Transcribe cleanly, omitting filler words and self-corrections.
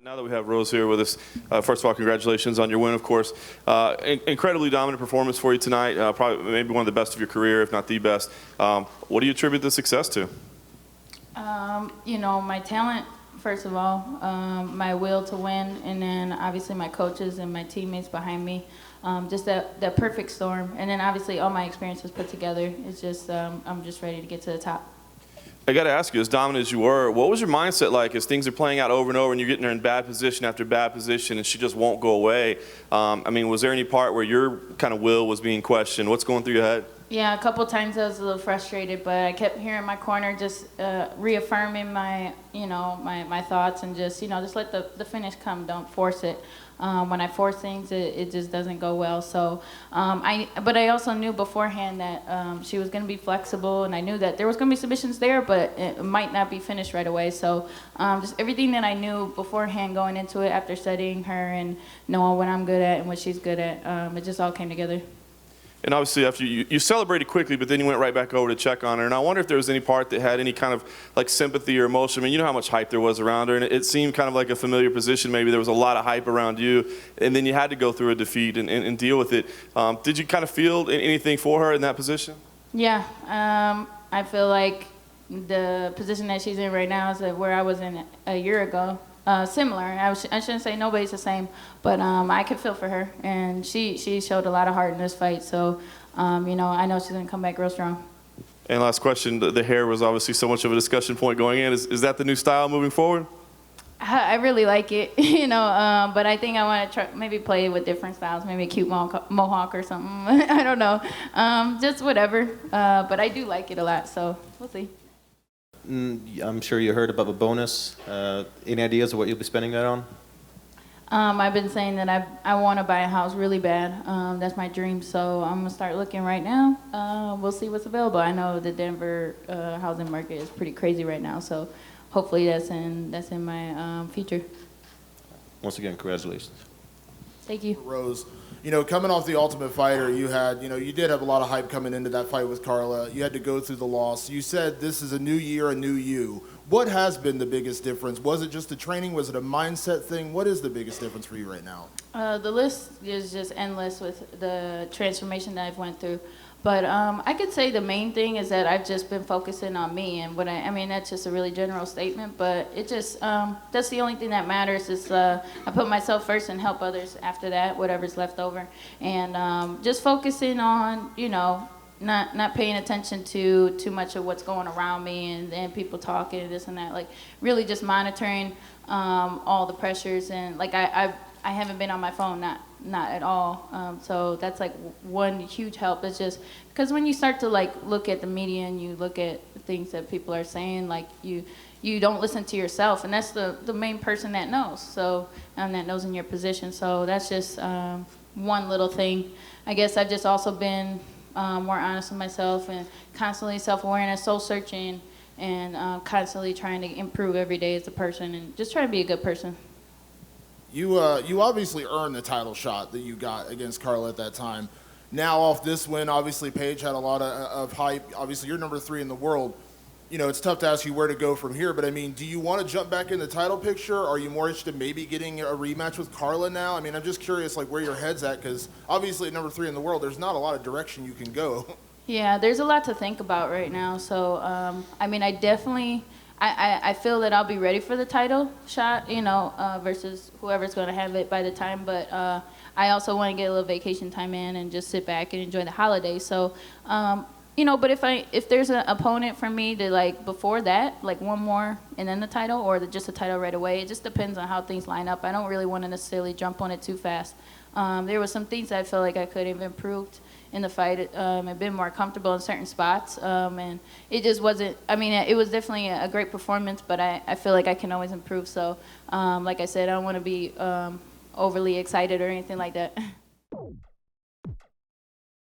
Now that we have Rose here with us, first of all, congratulations on your win, of course. Incredibly dominant performance for you tonight, probably maybe one of the best of your career, if not the best. What do you attribute the success to? You know, my talent, first of all, my will to win, and then obviously my coaches and my teammates behind me. Just that perfect storm, and then obviously all my experiences put together. It's just, I'm just ready to get to the top. I got to ask you, as dominant as you were, what was your mindset like as things are playing out over and over and you're getting her in bad position after bad position and she just won't go away? I mean, was there any part where your kind of will was being questioned? What's going through your head? Yeah, a couple times I was a little frustrated, but I kept hearing my corner just reaffirming my, my thoughts and just, just let the finish come. Don't force it. When I force things, it just doesn't go well. So, but I also knew beforehand that she was going to be flexible, and I knew that there was going to be submissions there, but it might not be finished right away. So, just everything that I knew beforehand going into it, after studying her and knowing what I'm good at and what she's good at, it just all came together. And obviously, after you celebrated quickly, but then you went right back over to check on her. And I wonder if there was any part that had any kind of like sympathy or emotion. I mean, you know how much hype there was around her, and it seemed kind of like a familiar position. Maybe there was a lot of hype around you, and then you had to go through a defeat and deal with it. Did you kind of feel anything for her in that position? Yeah, I feel like the position that she's in right now is where I was in a year ago. Similar. I shouldn't say nobody's the same, but I could feel for her, and she showed a lot of heart in this fight. So, I know she's gonna come back real strong. And last question: the hair was obviously so much of a discussion point going in. Is that the new style moving forward? I really like it, but I think I want to try maybe play with different styles, maybe a cute mohawk or something. I don't know, just whatever. But I do like it a lot, so we'll see. I'm sure you heard about the bonus. Any ideas of what you'll be spending that on? I've been saying that I want to buy a house really bad. That's my dream, so I'm going to start looking right now. We'll see what's available. I know the Denver housing market is pretty crazy right now, so hopefully that's in my future. Once again, congratulations. Thank you. Rose, coming off the Ultimate Fighter, you did have a lot of hype coming into that fight with Carla. You had to go through the loss. You said this is a new year, a new you. What has been the biggest difference? Was it just the training? Was it a mindset thing? What is the biggest difference for you right now? The list is just endless with the transformation that I've went through. But I could say the main thing is that I've just been focusing on me, and I mean that's just a really general statement, but it just that's the only thing that matters is I put myself first and help others after that, whatever's left over, and just focusing on not paying attention to too much of what's going around me and people talking and this and that, like really just monitoring all the pressures, and like I haven't been on my phone, not at all. So that's like one huge help. It's just because when you start to like look at the media and you look at the things that people are saying, like you don't listen to yourself, and that's the main person that knows. So that knows in your position. So that's just one little thing. I guess I've just also been more honest with myself and constantly self-awareness, soul searching, and constantly trying to improve every day as a person and just trying to be a good person. You obviously earned the title shot that you got against Carla at that time. Now off this win, obviously Paige had a lot of hype. Obviously you're number 3 in the world. It's tough to ask you where to go from here, but I mean, do you want to jump back in the title picture? Are you more interested in maybe getting a rematch with Carla now? I mean, I'm just curious like where your head's at, because obviously at number 3 in the world, there's not a lot of direction you can go. Yeah, there's a lot to think about right now. So, I mean, I definitely... I feel that I'll be ready for the title shot, versus whoever's going to have it by the time. But I also want to get a little vacation time in and just sit back and enjoy the holidays. So, but if there's an opponent for me to like before that, like one more and then the title, or just the title right away, it just depends on how things line up. I don't really want to necessarily jump on it too fast. There were some things that I feel like I could have improved in the fight. I've been more comfortable in certain spots, and it just wasn't, I mean, it was definitely a great performance, but I feel like I can always improve. So, like I said, I don't want to be overly excited or anything like that.